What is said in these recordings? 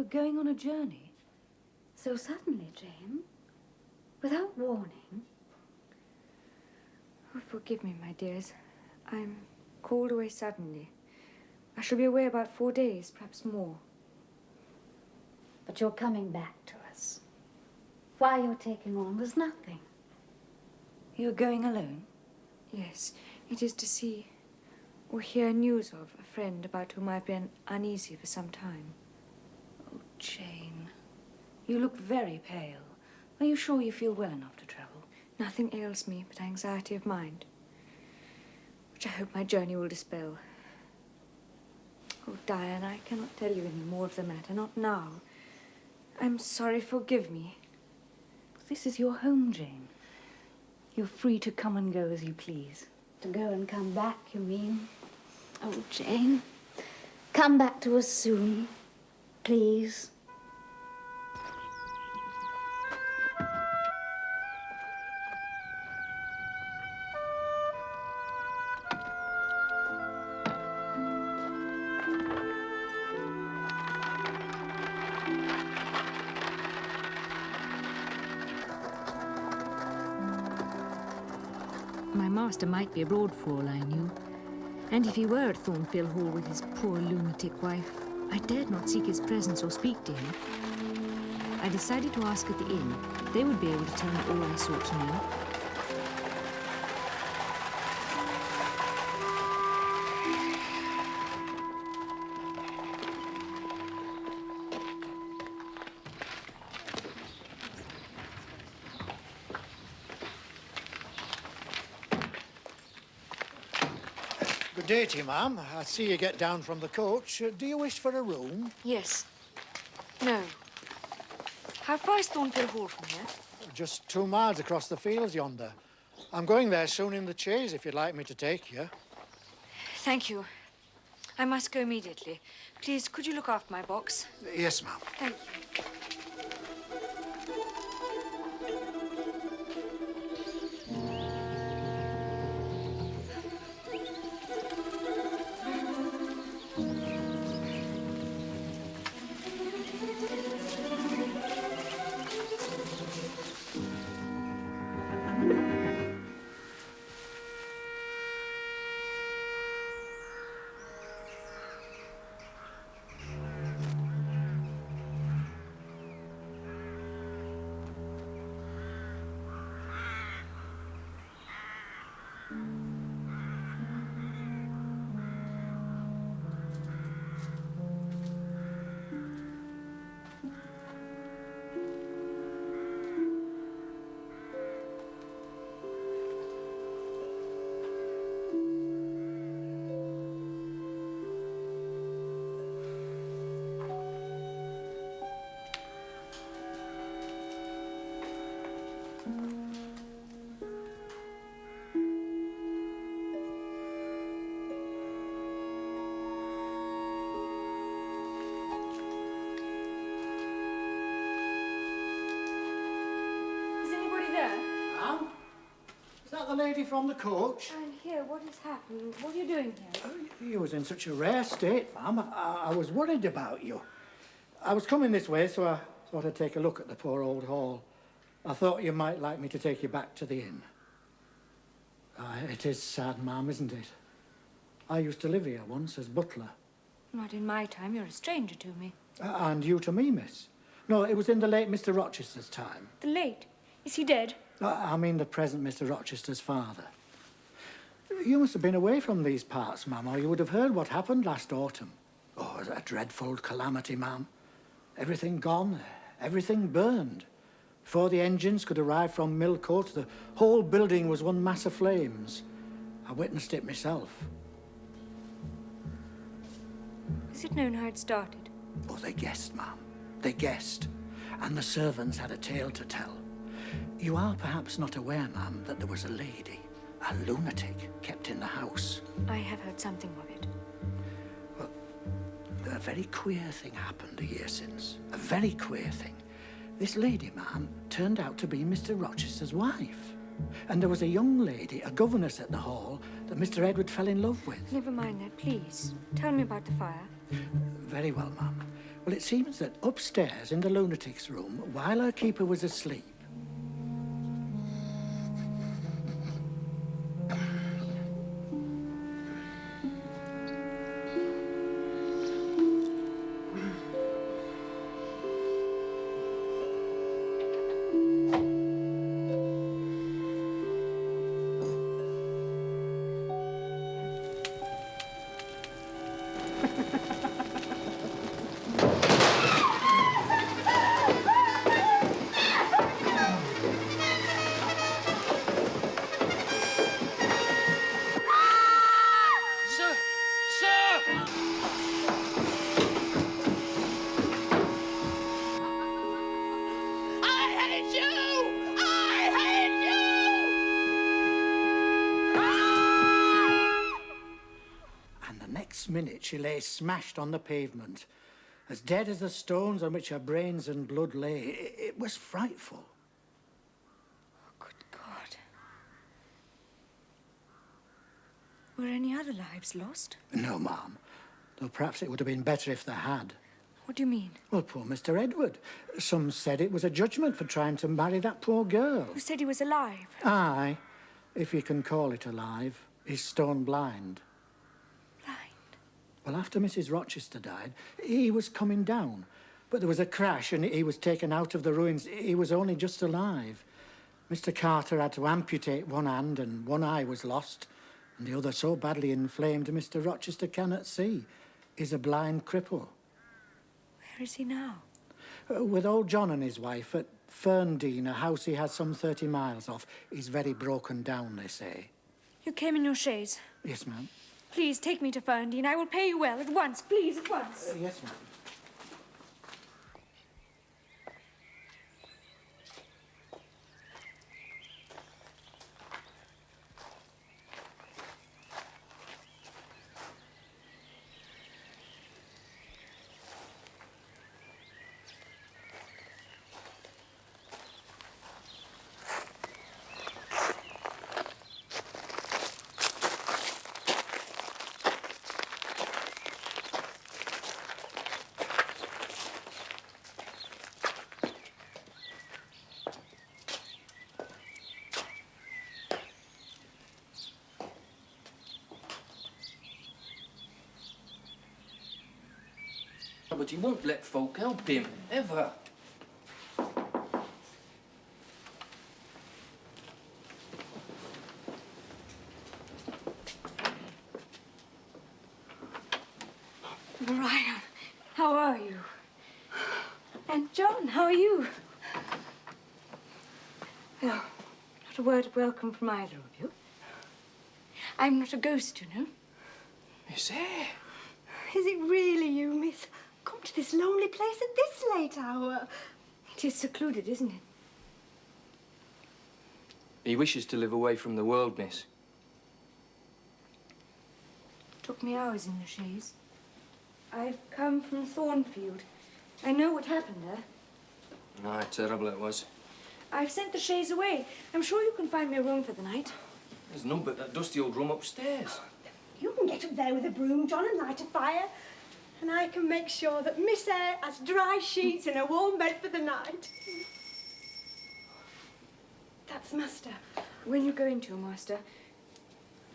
You're going on a journey? So suddenly, Jane? Without warning? Oh, forgive me, my dears. I'm called away suddenly. I shall be away about 4 days, perhaps more. But you're coming back to us. Why you're taking on was nothing. You're going alone? Yes, it is to see or hear news of a friend about whom I've been uneasy for some time. Oh, Jane, you look very pale. Are you sure you feel well enough to travel? Nothing ails me but anxiety of mind, which I hope my journey will dispel. Oh, Diane, I cannot tell you any more of the matter, not now. I'm sorry, forgive me. This is your home, Jane. You're free to come and go as you please. To go and come back, you mean? Oh, Jane, come back to us soon, please. My master might be abroad for all I knew. And if he were at Thornfield Hall with his poor lunatic wife, I dared not seek his presence or speak to him. I decided to ask at the inn. They would be able to tell me all I sought to know. Good day to you, ma'am. I see you get down from the coach. Do you wish for a room? Yes. No. How far is Thornfield Hall from here? Just 2 miles across the fields yonder. I'm going there soon in the chaise, if you'd like me to take you. Thank you. I must go immediately. Please, could you look after my box? Yes, ma'am. Thank you. Is that the lady from the coach? I'm here. What has happened? What are you doing here? You was in such a rare state, ma'am. I was worried about you. I was coming this way, so I thought I'd take a look at the poor old hall. I thought you might like me to take you back to the inn. It is sad, ma'am, isn't it? I used to live here once as butler. Not in my time. You're a stranger to me. And you to me, miss. No, it was in the late Mr. Rochester's time. The late? Is he dead? I mean the present Mr. Rochester's father. You must have been away from these parts, ma'am, or you would have heard what happened last autumn. Oh, it was a dreadful calamity, ma'am. Everything gone, everything burned. Before the engines could arrive from Millcote, the whole building was one mass of flames. I witnessed it myself. Is it known how it started? Oh, they guessed, ma'am. They guessed. And the servants had a tale to tell. You are perhaps not aware, ma'am, that there was a lady, a lunatic, kept in the house. I have heard something of it. Well, a very queer thing happened a year since. A very queer thing. This lady, ma'am, turned out to be Mr. Rochester's wife. And there was a young lady, a governess at the hall, that Mr. Edward fell in love with. Never mind that, please. Tell me about the fire. Very well, ma'am. Well, it seems that upstairs in the lunatic's room, while her keeper was asleep, minute she lay smashed on the pavement, as dead as the stones on which her brains and blood lay. It was frightful. Oh, good God. Were any other lives lost? No, ma'am. Though perhaps it would have been better if there had. What do you mean? Well, poor Mr. Edward. Some said it was a judgment for trying to marry that poor girl. You said he was alive. Aye, if you can call it alive. He's stone blind. Well, after Mrs. Rochester died, he was coming down. But there was a crash and he was taken out of the ruins. He was only just alive. Mr. Carter had to amputate one hand and one eye was lost, and the other so badly inflamed Mr. Rochester cannot see. He's a blind cripple. Where is he now? With old John and his wife at Ferndean, a house he has some 30 miles off. He's very broken down, they say. You came in your chaise? Yes, ma'am. Please, take me to Ferndean. I will pay you well. At once, please, at once. Yes, ma'am. But he won't let folk help him, ever. Brian, how are you? And John, how are you? Well, not a word of welcome from either of you. I'm not a ghost, you know. Miss Eyre. Is it really you, miss? Come to this lonely place at this late hour. It is secluded, isn't it? He wishes to live away from the world, miss. It took me hours in the chaise. I've come from Thornfield. I know what happened there. Aye, terrible it was. I've sent the chaise away. I'm sure you can find me a room for the night. There's none but that dusty old room upstairs. You can get up there with a broom, John, and light a fire. And I can make sure that Miss Eyre has dry sheets and a warm bed for the night. That's Master. When you go into your master,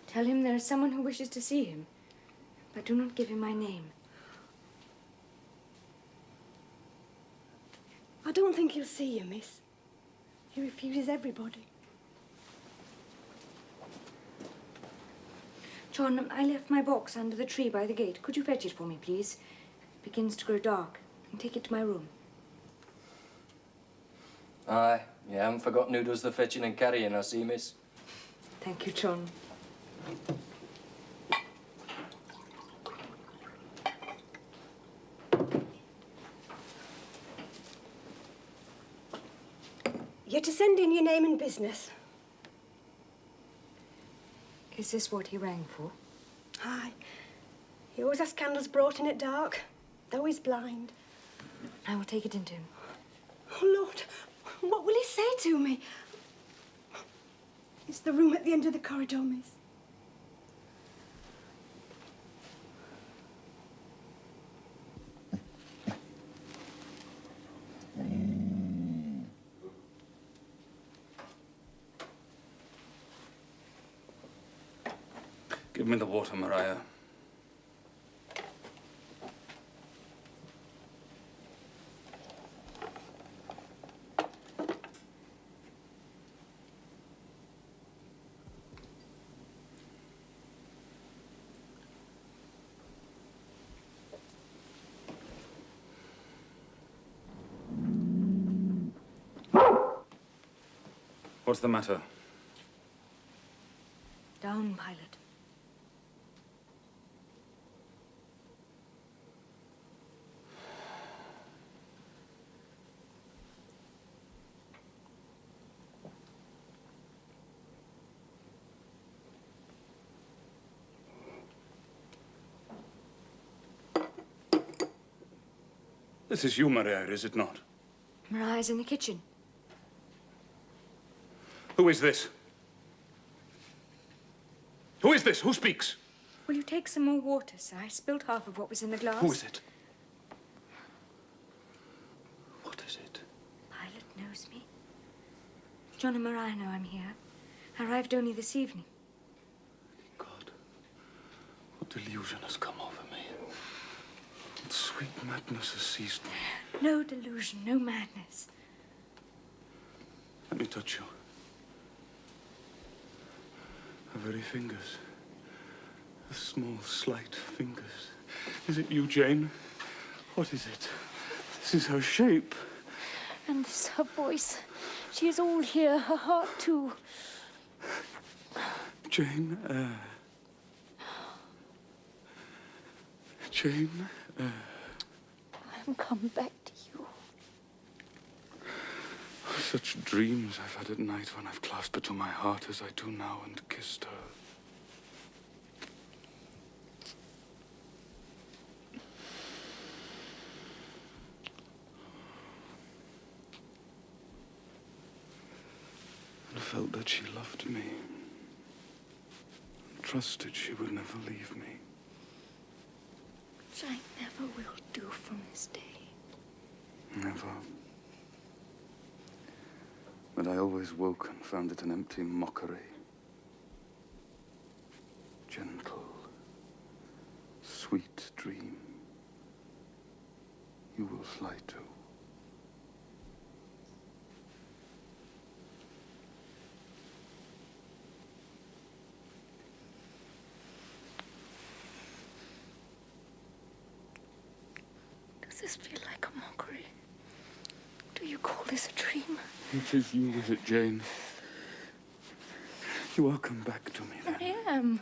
tell him there is someone who wishes to see him. But do not give him my name. I don't think he'll see you, miss. He refuses everybody. John, I left my box under the tree by the gate. Could you fetch it for me, please? It begins to grow dark. And take it to my room. Aye, you haven't forgotten who does the fetching and carrying, I see, miss. Thank you, John. You're to send in your name and business. Is this what he rang for? Aye. He always has candles brought in at dark, though he's blind. I will take it into him. Oh, Lord, what will he say to me? It's the room at the end of the corridor, miss. Give me the water, Maria. What's the matter? Down, pilot. This is you, Maria, is it not? Mariah's in the kitchen. Who is this? Who is this? Who speaks? Will you take some more water, sir? I spilled half of what was in the glass. Who is it? What is it? Pilot knows me. John and Mariah know I'm here. I arrived only this evening. God, what delusion has come over me? What sweet madness has seized me? No delusion, no madness. Let me touch you. Her very fingers. The small, slight fingers. Is it you, Jane? What is it? This is her shape. And this is her voice. She is all here, her heart too. Jane Eyre. Jane Eyre. I am come back to you. Such dreams I've had at night when I've clasped her to my heart as I do now and kissed her. And felt that she loved me. And trusted she would never leave me. Which I never will do from this day. Never. But I always woke and found it an empty mockery. Gentle, sweet dream. You will fly to. Does this feel like a mockery? Do you call this a dream? It is you, is it, Jane? You are come back to me, then. I am.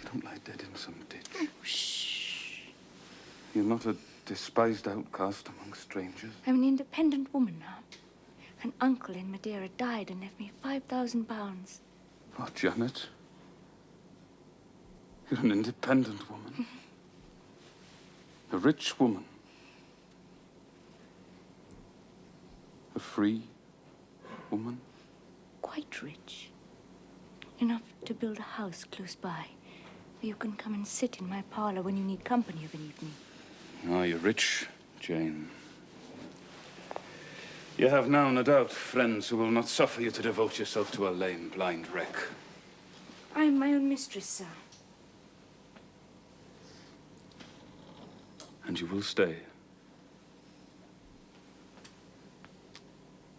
Don't lie dead in some ditch. Oh, shh. You're not a despised outcast among strangers. I'm an independent woman now. An uncle in Madeira died and left me £5,000. What, Janet? You're an independent woman. A rich woman. A free woman. Quite rich. Enough to build a house close by, where you can come and sit in my parlor when you need company of an evening. Ah, you're rich, Jane. You have now, no doubt, friends who will not suffer you to devote yourself to a lame, blind wreck. I am my own mistress, sir. And you will stay.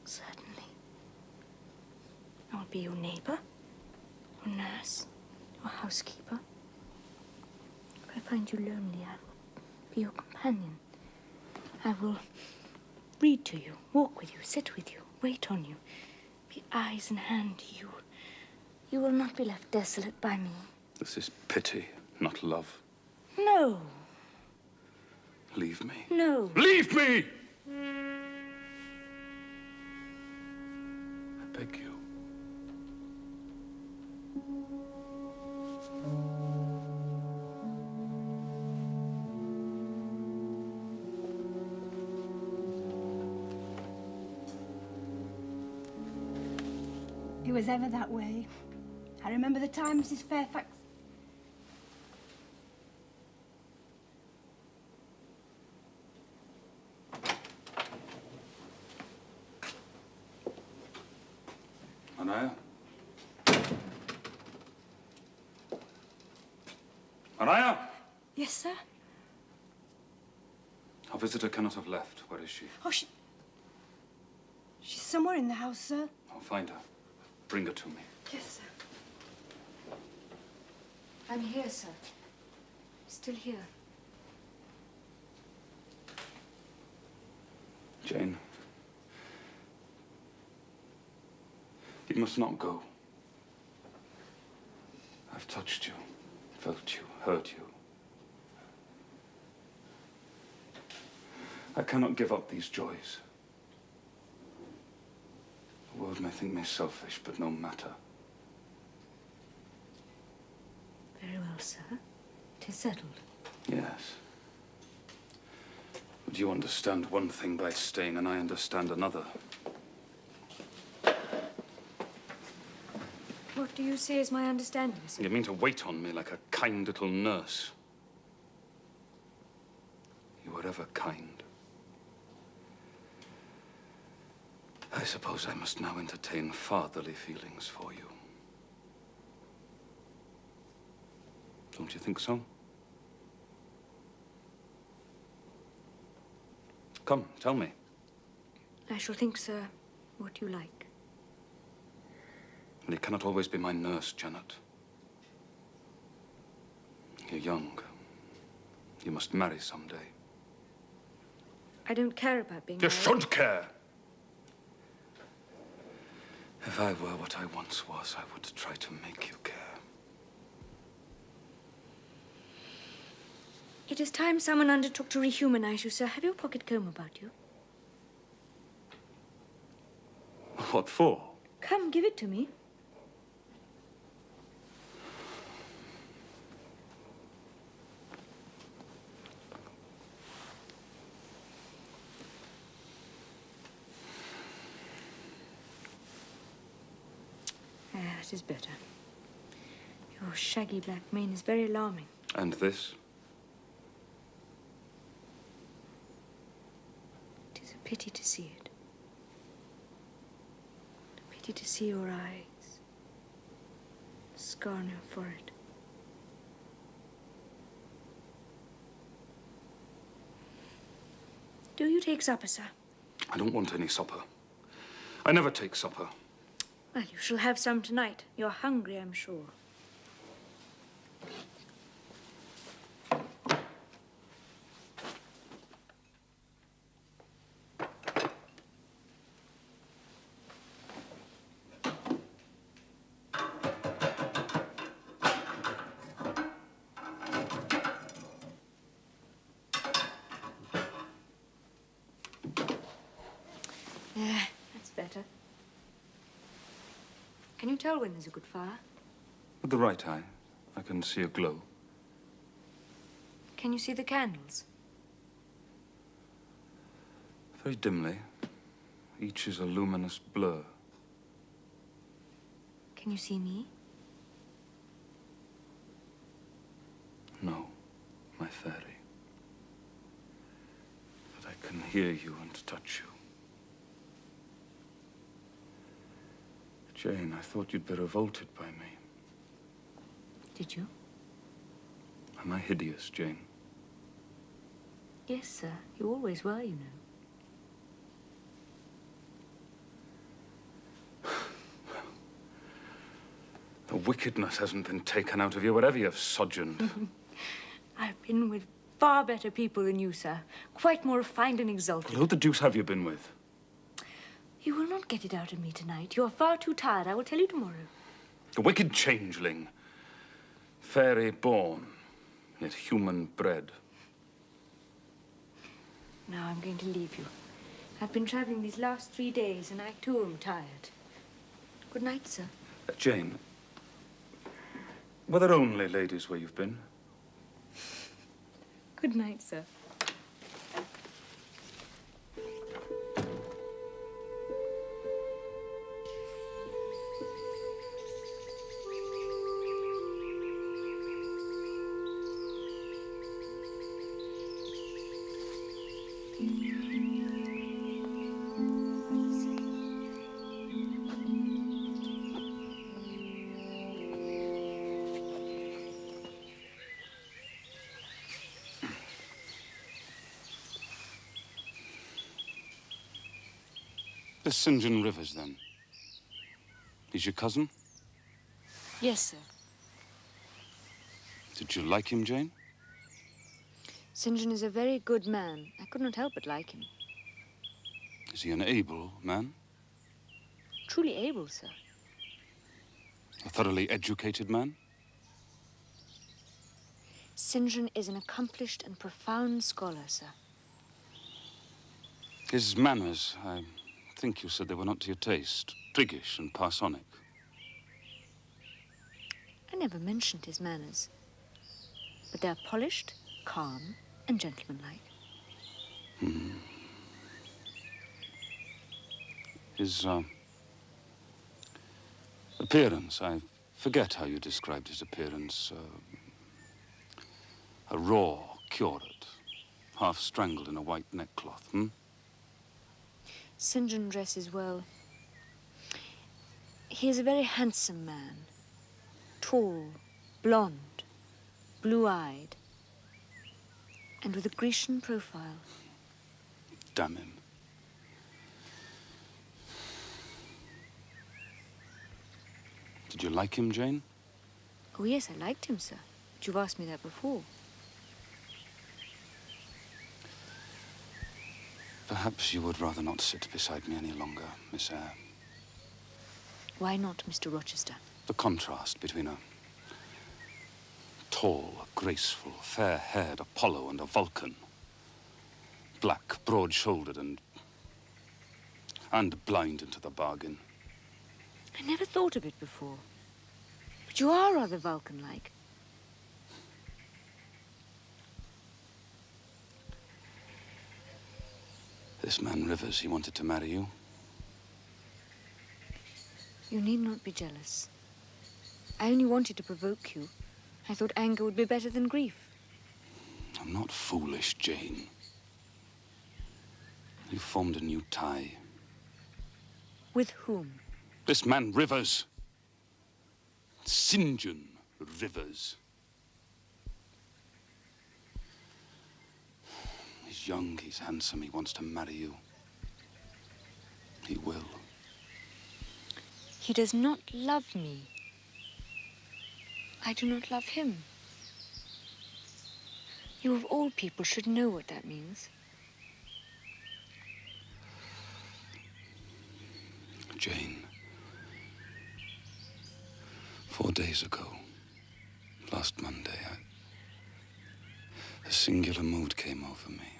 Certainly. I will be your neighbor, your nurse, your housekeeper. If I find you lonely, I will be your companion. I will read to you, walk with you, sit with you, wait on you, be eyes and hand to you. You will not be left desolate by me. This is pity, not love. No. Leave me. No. Leave me! I beg you. It was ever that way. I remember the time Mrs. Fairfax... Anaya? Maria! Yes, sir? Our visitor cannot have left. Where is she? Oh, she's somewhere in the house, sir. I'll find her. Bring her to me. Yes, sir. I'm here, sir. Still here. Jane. You must not go. I've touched you, felt you, hurt you. I cannot give up these joys. The world may think me selfish, but no matter. Very well, sir. It is settled. Yes. But you understand one thing by staying, and I understand another. What do you say is my understanding, sir? You mean to wait on me like a kind little nurse? You were ever kind. I suppose I must now entertain fatherly feelings for you. Don't you think so? Come, tell me. I shall think, sir, what you like. You cannot always be my nurse, Janet. You're young. You must marry someday. I don't care about being You married. should care! If I were what I once was, I would try to make you care. It is time someone undertook to rehumanize you, sir. Have you a pocket comb about you? What for? Come, give it to me. That is better. Your shaggy black mane is very alarming. And this? It is a pity to see it. A pity to see your eyes. A scar on your forehead. Do you take supper, sir? I don't want any supper. I never take supper. Well, you shall have some tonight. You're hungry, I'm sure. Yeah, that's better. Can you tell when there's a good fire? With the right eye, I can see a glow. Can you see the candles? Very dimly. Each is a luminous blur. Can you see me? No, my fairy. But I can hear you and touch you. Jane, I thought you'd be revolted by me. Did you? Am I hideous, Jane? Yes, sir. You always were, you know. The wickedness hasn't been taken out of you, whatever you've sojourned. I've been with far better people than you, sir. Quite more refined and exalted. Who the deuce have you been with? You will not get it out of me tonight. You are far too tired. I will tell you tomorrow. A wicked changeling. Fairy born, yet human bred. Now I'm going to leave you. I've been traveling these last 3 days, and I too am tired. Good night, sir. Jane, were there only ladies where you've been? Good night, sir. This St. John Rivers, then. He's your cousin? Yes, sir. Did you like him, Jane? St. John is a very good man. I could not help but like him. Is he an able man? Truly able, sir. A thoroughly educated man? St. John is an accomplished and profound scholar, sir. His manners, I think you said they were not to your taste. Priggish and parsonic. I never mentioned his manners. But they are polished, calm, and gentlemanlike. His, appearance, I forget how you described his appearance. A raw curate, half strangled in a white neckcloth, St. John dresses well. He is a very handsome man. Tall, blonde, blue-eyed, and with a Grecian profile. Damn him. Did you like him, Jane? Oh, yes, I liked him, sir. But you've asked me that before. Perhaps you would rather not sit beside me any longer, Miss Eyre. Why not, Mr. Rochester? The contrast between a tall, graceful, fair-haired Apollo and a Vulcan. Black, broad-shouldered and blind into the bargain. I never thought of it before. But you are rather Vulcan-like. This man Rivers, he wanted to marry you. You need not be jealous. I only wanted to provoke you. I thought anger would be better than grief. I'm not foolish, Jane. You formed a new tie. With whom? This man Rivers. St. John Rivers. He's young, he's handsome, he wants to marry you. He will. He does not love me. I do not love him. You of all people should know what that means. Jane, 4 days ago, last Monday, a singular mood came over me.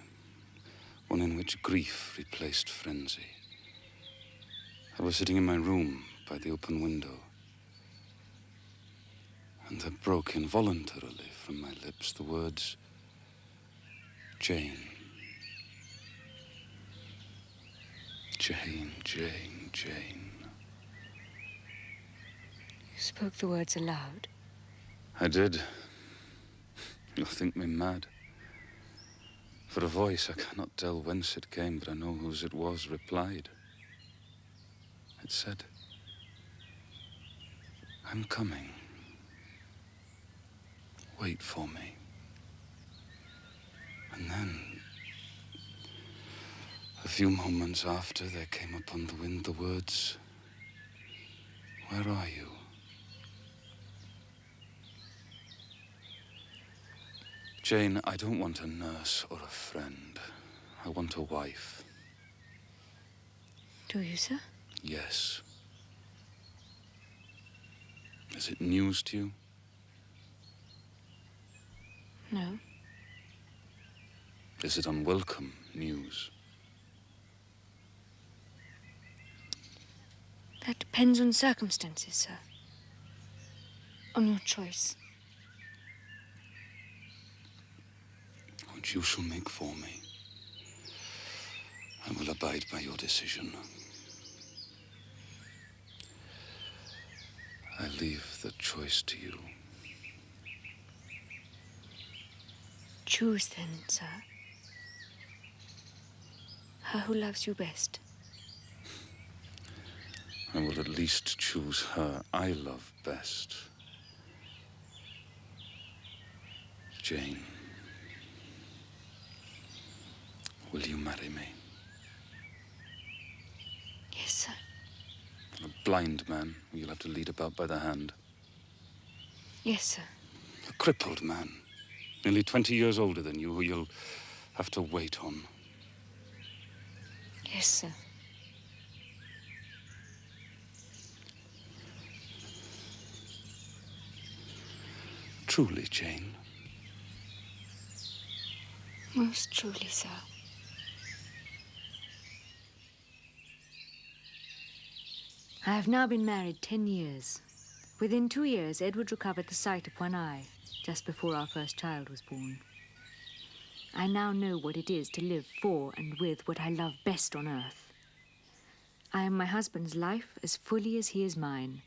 One in which grief replaced frenzy. I was sitting in my room by the open window, and there broke involuntarily from my lips the words, Jane. Jane, Jane, Jane. You spoke the words aloud. I did. You'll think me mad. For a voice, I cannot tell whence it came, but I know whose it was, replied. It said, I'm coming. Wait for me. And then, a few moments after, there came upon the wind the words, where are you? Jane, I don't want a nurse or a friend. I want a wife. Do you, sir? Yes. Is it news to you? No. Is it unwelcome news? That depends on circumstances, sir. On your choice. Which you shall make for me. I will abide by your decision. I leave the choice to you. Choose then, sir. Her who loves you best. I will at least choose her I love best. Jane, will you marry me? blind man who you'll have to lead about by the hand. Yes, sir. A crippled man, nearly 20 years older than you, who you'll have to wait on. Yes, sir. Truly, Jane. Most truly, sir. I have now been married 10 years. Within 2 years, Edward recovered the sight of one eye, just before our first child was born. I now know what it is to live for and with what I love best on earth. I am my husband's life as fully as he is mine.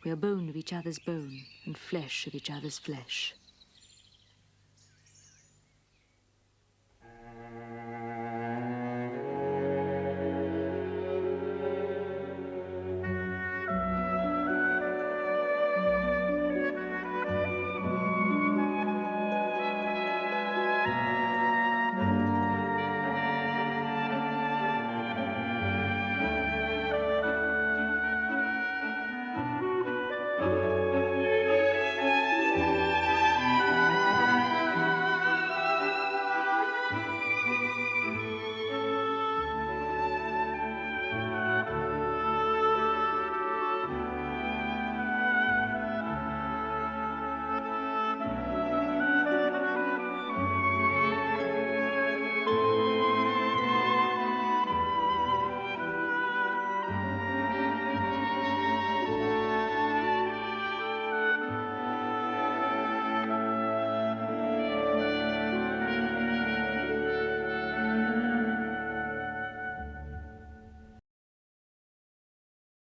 We are bone of each other's bone and flesh of each other's flesh.